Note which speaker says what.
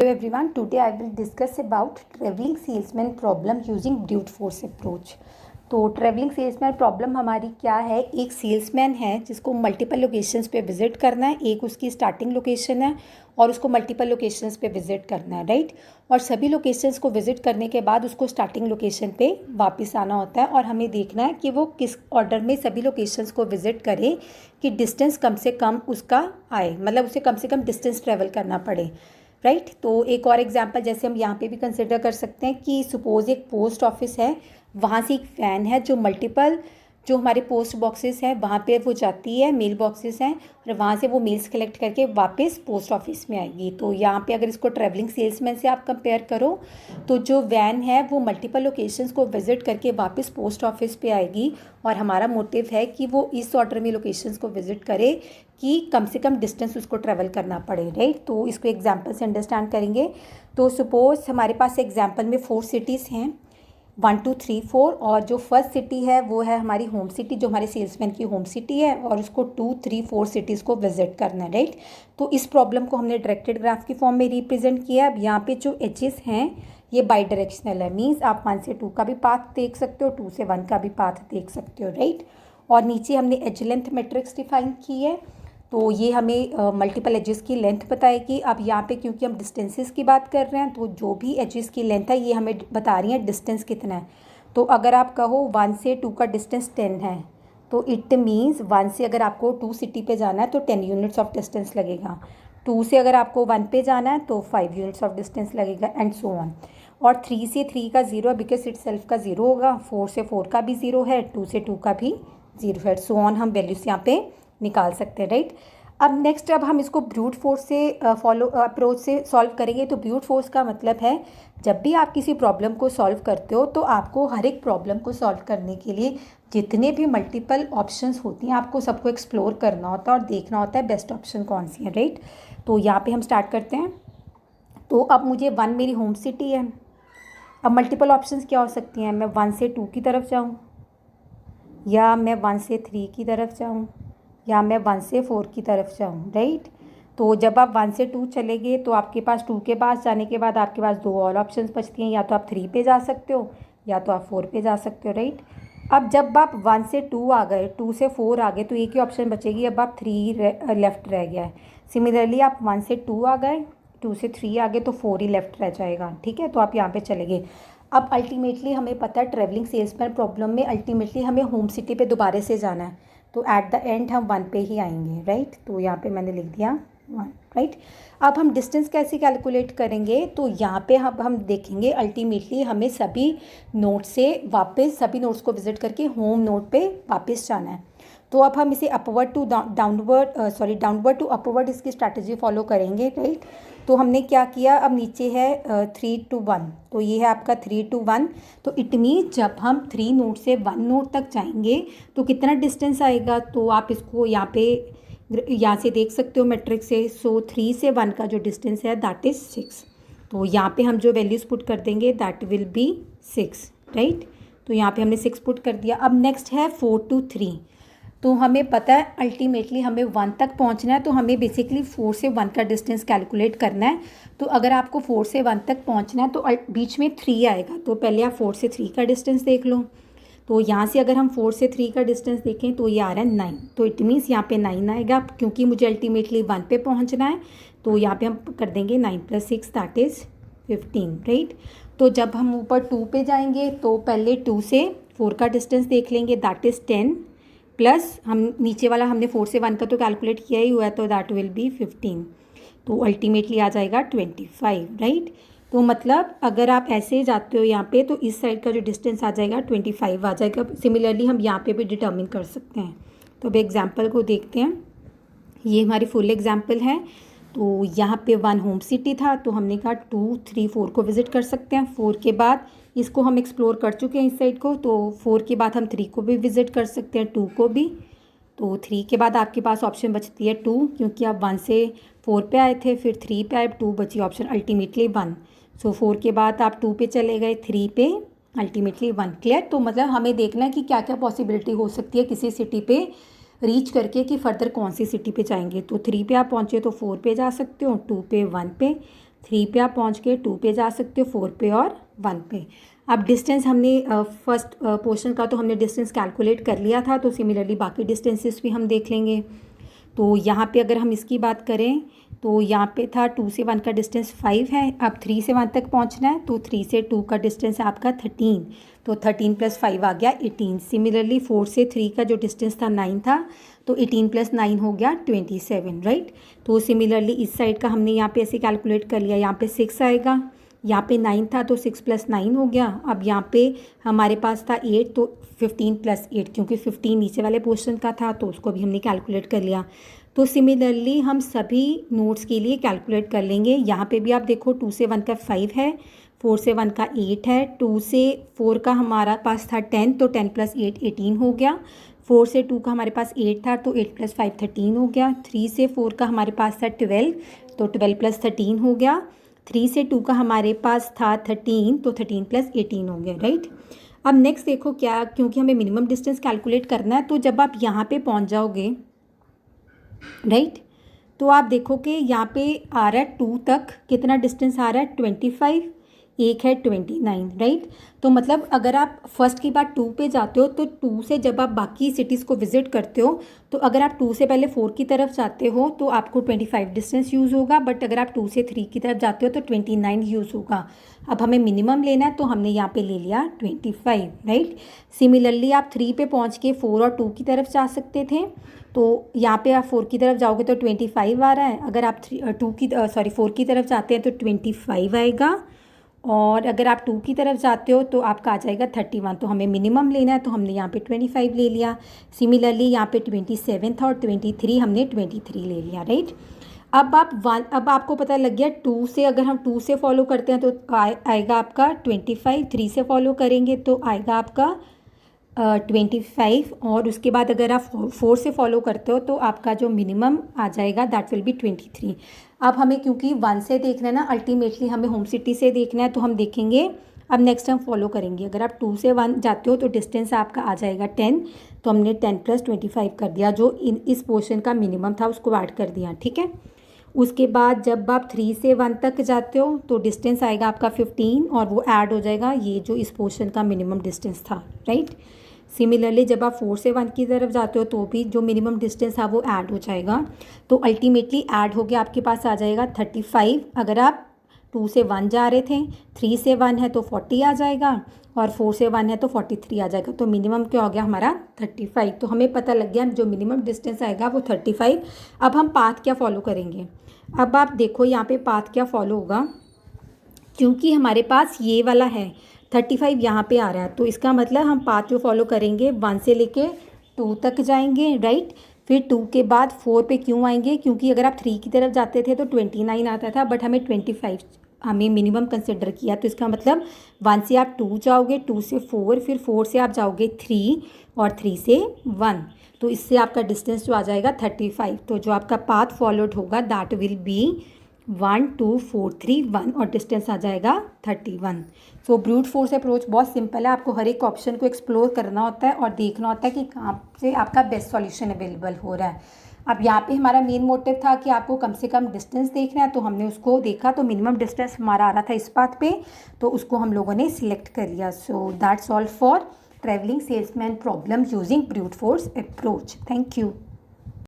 Speaker 1: Hello everyone, today I will discuss about traveling salesman problem using brute force approach। तो travelling salesman problem हमारी क्या है। एक salesman है जिसको मल्टीपल लोकेशंस पे विजिट करना है, एक उसकी स्टार्टिंग लोकेशन है और उसको मल्टीपल लोकेशंस पे विजिट करना है, राइट। और सभी लोकेशंस को विजिट करने के बाद उसको स्टार्टिंग लोकेशन पे वापस आना होता है और हमें देखना है कि वो किस ऑर्डर में सभी लोकेशंस को विजिट करे कि डिस्टेंस कम से कम उसका आए, मतलब उसे कम से कम डिस्टेंस ट्रैवल करना पड़े, राइट। तो एक और एग्जांपल जैसे हम यहाँ पे भी कंसिडर कर सकते हैं कि सपोज़ एक पोस्ट ऑफिस है, वहाँ से एक वैन है जो मल्टीपल जो हमारे पोस्ट बॉक्सेस हैं वहाँ पे वो जाती है, मेल बॉक्सेस हैं, और वहाँ से वो मेल्स कलेक्ट करके वापस पोस्ट ऑफिस में आएगी। तो यहाँ पे अगर इसको ट्रैवलिंग सेल्समैन से आप कंपेयर करो तो जो वैन है वो मल्टीपल लोकेशंस को विजिट करके वापस पोस्ट ऑफिस पे आएगी और हमारा मोटिव है कि वो इस ऑर्डर में लोकेशंस को विजिट करे कि कम से कम डिस्टेंस उसको ट्रैवल करना पड़े, राइट। तो इसको एग्जाम्पल से अंडरस्टैंड करेंगे। तो सपोज़ हमारे पास एग्जाम्पल में 4 सिटीज़ हैं, 1 2 3 4, और जो फर्स्ट सिटी है वो है हमारी होम सिटी, जो हमारे सेल्समैन की होम सिटी है, और उसको 2 3 4 सिटीज़ को विजिट करना है, राइट। तो इस प्रॉब्लम को हमने डायरेक्टेड ग्राफ की फॉर्म में रिप्रेजेंट किया। अब यहाँ पे जो एजेस हैं ये बाई डायरेक्शनल है, मीन्स आप 1 से 2 का भी पाथ देख सकते हो, 2 से 1 का भी पाथ देख सकते हो, राइट। और नीचे हमने एज लेंथ मैट्रिक्स डिफाइन की है, तो ये हमें मल्टीपल एजेस की लेंथ बताएगी। अब यहाँ पे क्योंकि हम डिस्टेंसेस की बात कर रहे हैं तो जो भी एजेस की लेंथ है ये हमें बता रही है डिस्टेंस कितना है। तो अगर आप कहो 1 से 2 का डिस्टेंस 10 है तो इट मीन्स 1 से अगर आपको 2 सिटी पे जाना है तो 10 यूनिट्स ऑफ डिस्टेंस लगेगा, 2 से अगर आपको 1 पे जाना है तो 5 यूनिट्स ऑफ डिस्टेंस लगेगा, एंड सो ऑन। और 3 से 3 का 0 है बिकॉज इट सेल्फ का 0 होगा, 4 से 4 का भी 0 है, 2 से 2 का भी 0 है, सो ऑन हम वैल्यूज यहाँ पे निकाल सकते हैं, राइट। अब नेक्स्ट अब हम इसको ब्रूट फोर्स से फॉलो अप्रोच से सॉल्व करेंगे। तो ब्रूट फोर्स का मतलब है जब भी आप किसी प्रॉब्लम को सॉल्व करते हो तो आपको हर एक प्रॉब्लम को सॉल्व करने के लिए जितने भी मल्टीपल ऑप्शंस होती हैं आपको सबको एक्सप्लोर करना होता है और देखना होता है बेस्ट ऑप्शन कौन सी है, राइट। तो यहाँ पे हम स्टार्ट करते हैं। तो अब मुझे 1 मेरी होम सिटी है। अब मल्टीपल ऑप्शंस क्या हो सकती हैं, मैं 1 से 2 की तरफ जाऊँ, या मैं 1 से 3 की तरफ जाऊँ, या मैं 1 से 4 की तरफ जाऊँ, राइट। तो जब आप 1 से 2 चले गए तो आपके पास 2 के पास जाने के बाद आपके पास 2 और ऑप्शंस बचती हैं, या तो आप 3 पे जा सकते हो या तो आप 4 पे जा सकते हो, राइट। अब जब आप 1 से 2 आ गए, 2 से 4 आ गए तो एक ही ऑप्शन बचेगी, अब आप 3 लेफ्ट रह गया है। सिमिलरली आप 1 से 2 आ गए, 2 से 3 आ गए तो 4 ही लेफ्ट रह जाएगा, ठीक है। तो आप यहाँ पे चले गए। अब अल्टीमेटली हमें पता है ट्रैवलिंग सेल्समैन प्रॉब्लम में अल्टीमेटली हमें होम सिटी पे दोबारा से जाना है, तो एट द एंड हम 1 पे ही आएंगे, राइट। तो यहाँ पे मैंने लिख दिया 1, राइट। अब हम डिस्टेंस कैसे कैलकुलेट करेंगे, तो यहाँ पे हम देखेंगे अल्टीमेटली हमें सभी नोड से वापस सभी नोड्स को विजिट करके होम नोड पे वापस जाना है। तो अब हम इसे upward to downward to upward इसकी स्ट्रैटेजी फॉलो करेंगे, राइट। तो हमने क्या किया, अब नीचे है 3 to 1, तो ये है आपका 3 to 1। तो इट मीन जब हम 3 नोड से 1 नोड तक जाएंगे तो कितना डिस्टेंस आएगा, तो आप इसको यहाँ से देख सकते हो मैट्रिक्स से। सो 3 से 1 का जो डिस्टेंस है दैट इज़ 6। तो यहाँ पे हम जो वैल्यूज़ पुट कर देंगे दैट विल बी 6, राइट। तो यहाँ पे हमने 6 पुट कर दिया। अब नेक्स्ट है 4 to 3। तो हमें पता है अल्टीमेटली हमें 1 तक पहुंचना है, तो हमें बेसिकली 4 से 1 का डिस्टेंस कैलकुलेट करना है। तो अगर आपको 4 से 1 तक पहुंचना है तो बीच में 3 आएगा, तो पहले आप 4 से 3 का डिस्टेंस देख लो। तो यहाँ से अगर हम 4 से 3 का डिस्टेंस देखें तो ये आ रहा है 9, तो इट मीन्स यहाँ पे 9 आएगा क्योंकि मुझे अल्टीमेटली 1 पे पहुँचना है। तो यहाँ पे हम कर देंगे 9 + 6 दैट इज़ 15, राइट। तो जब हम ऊपर 2 पे जाएंगे तो पहले 2 से 4 का डिस्टेंस देख लेंगे दैट इज़ 10, प्लस हम नीचे वाला हमने 4 से 1 का तो कैलकुलेट किया ही हुआ है तो दैट विल बी 15। तो अल्टीमेटली आ जाएगा 25, राइट। तो मतलब अगर आप ऐसे जाते हो यहाँ पे तो इस साइड का जो डिस्टेंस आ जाएगा 25 आ जाएगा। सिमिलरली हम यहाँ पे भी डिटर्मिन कर सकते हैं। तो अब एग्जाम्पल को देखते हैं, ये हमारी फुल एग्जाम्पल है। तो यहाँ पे 1 होम सिटी था तो हमने कहा 2 3 4 को विज़िट कर सकते हैं। 4 के बाद इसको हम एक्सप्लोर कर चुके हैं इस साइड को, तो 4 के बाद हम 3 को भी विज़िट कर सकते हैं, 2 को भी। तो 3 के बाद आपके पास ऑप्शन बचती है 2, क्योंकि आप 1 से 4 पे आए थे, फिर 3 पे आए, 2 बची ऑप्शन अल्टीमेटली 1। सो 4 के बाद आप 2 पे चले गए, 3 पे, अल्टीमेटली 1, क्लियर। तो मतलब हमें देखना है कि क्या क्या पॉसिबिलिटी हो सकती है किसी सिटी पे रीच करके कि फर्दर कौन सी सिटी पे जाएंगे। तो 3 पे आप पहुँचे तो 4 पे जा सकते हो, 2 पे, 1 पे, 3 पे आप पहुंच के 2 पे जा सकते हो, 4 पे और 1 पे। अब डिस्टेंस हमने फर्स्ट पोर्शन का तो हमने डिस्टेंस कैलकुलेट कर लिया था, तो सिमिलरली बाकी डिस्टेंसेस भी हम देख लेंगे। तो यहाँ पे अगर हम इसकी बात करें तो यहाँ पे था 2 से 1 का डिस्टेंस 5 है। अब 3 से 1 तक पहुँचना है, तो 3 से 2 का डिस्टेंस है आपका 13, तो 13 + 5 आ गया 18। सिमिलरली 4 से 3 का जो डिस्टेंस था 9 था, तो 18 + 9 हो गया 27, राइट। तो सिमिलरली इस साइड का हमने यहाँ पे ऐसे कैलकुलेट कर लिया, यहाँ पे 6 आएगा, यहाँ पे 9 था तो 6 + 9 हो गया। अब यहाँ पे हमारे पास था 8, तो 15 + 8, क्योंकि 15 नीचे वाले पोर्शन का था तो उसको भी हमने कैलकुलेट कर लिया। तो सिमिलरली हम सभी नोट्स के लिए कैलकुलेट कर लेंगे। यहाँ पे भी आप देखो 2 से 1 का 5 है, 4 से 1 का 8 है, 2 से 4 का हमारा पास था 10, तो 10 + 8 18 हो गया। 4 से 2 का हमारे पास 8 था, तो 8 + 5 13 हो गया। 3 से 4 का हमारे पास था 12, तो 12 + 13 हो गया। 3 से 2 का हमारे पास था 13, तो 13 + 18 हो गया, राइट। अब नेक्स्ट देखो क्या, क्योंकि हमें मिनिमम डिस्टेंस कैलकुलेट करना है, तो जब आप यहाँ पे पहुँच जाओगे, राइट, तो आप देखो कि यहाँ पे आ रहा है 2 तक कितना डिस्टेंस आ रहा है 25, एक है 29, राइट। तो मतलब अगर आप फर्स्ट की बार 2 पे जाते हो, तो 2 से जब आप बाकी सिटीज़ को विजिट करते हो, तो अगर आप 2 से पहले 4 की तरफ जाते हो तो आपको 25 डिस्टेंस यूज़ होगा, बट अगर आप 2 से 3 की तरफ जाते हो तो 29 यूज़ होगा। अब हमें मिनिमम लेना है, तो हमने यहाँ पे ले लिया 25, राइट। सिमिलरली आप 3 पे पहुँच के 4 और 2 की तरफ जा सकते थे, तो यहाँ पे आप 4 की तरफ जाओगे तो 25 आ रहा है। अगर आप 4 की तरफ जाते हैं तो 25 आएगा, और अगर आप 2 की तरफ जाते हो तो आपका आ जाएगा 31। तो हमें मिनिमम लेना है, तो हमने यहाँ पे 25 ले लिया। सिमिलरली यहाँ पे 27 था और 23, हमने 23 ले लिया, राइट। अब आपको पता लग गया 2 से, अगर हम 2 से फॉलो करते हैं तो आएगा आपका 25, 3 से फॉलो करेंगे तो आएगा आपका 25, और उसके बाद अगर आप 4 से फॉलो करते हो तो आपका जो मिनिमम आ जाएगा दैट विल बी 23। अब हमें क्योंकि 1 से देखना है ना, अल्टीमेटली हमें होम सिटी से देखना है, तो हम देखेंगे। अब नेक्स्ट हम फॉलो करेंगे, अगर आप 2 से 1 जाते हो तो डिस्टेंस आपका आ जाएगा 10, तो हमने 10 + 25 कर दिया, जो इस पोर्शन का मिनिमम था उसको ऐड कर दिया, ठीक है। उसके बाद जब आप 3 से 1 तक जाते हो तो डिस्टेंस आएगा आपका 15, और वो ऐड हो जाएगा ये जो इस पोर्शन का मिनिमम डिस्टेंस था, राइट। सिमिलरली जब आप 4 से 1 की तरफ जाते हो तो भी जो मिनिमम डिस्टेंस था वो ऐड हो जाएगा, तो अल्टीमेटली ऐड हो गया आपके पास आ जाएगा 35। अगर आप 2 से 1 जा रहे थे, 3 से 1 है तो 40 आ जाएगा, और 4 से 1 है तो 43 आ जाएगा। तो मिनिमम क्या हो गया हमारा 35। तो हमें पता लग गया जो मिनिमम डिस्टेंस आएगा वो 35। अब हम पाथ क्या फॉलो करेंगे, अब आप देखो यहाँ पे पाथ क्या फॉलो होगा, क्योंकि हमारे पास ये वाला है 35 यहाँ पे आ रहा है, तो इसका मतलब हम पाथ जो फॉलो करेंगे 1 से लेके 2 तक जाएंगे, राइट। फिर 2 के बाद 4 पे क्यों आएंगे, क्योंकि अगर आप 3 की तरफ जाते थे तो 29 आता था, बट हमें 25 हमें मिनिमम कंसिडर किया, तो इसका मतलब 1 से आप 2 जाओगे, 2 से 4, फिर 4 से आप जाओगे 3, और 3 से 1, तो इससे आपका डिस्टेंस जो आ जाएगा 35। तो जो आपका पाथ फॉलोड होगा दैट विल बी 1 2 4 3 1, और डिस्टेंस आ जाएगा 31। सो ब्रूट फोर्स अप्रोच बहुत सिंपल है, आपको हर एक ऑप्शन को एक्सप्लोर करना होता है और देखना होता है कि कहाँ से आपका बेस्ट सॉल्यूशन अवेलेबल हो रहा है। अब यहाँ पे हमारा मेन मोटिव था कि आपको कम से कम डिस्टेंस देखना है, तो हमने उसको देखा, तो मिनिमम डिस्टेंस हमारा आ रहा था इस पाथ पे, तो उसको हम लोगों ने सिलेक्ट कर लिया। So that's all for travelling salesman problem using brute force approach. Thank you.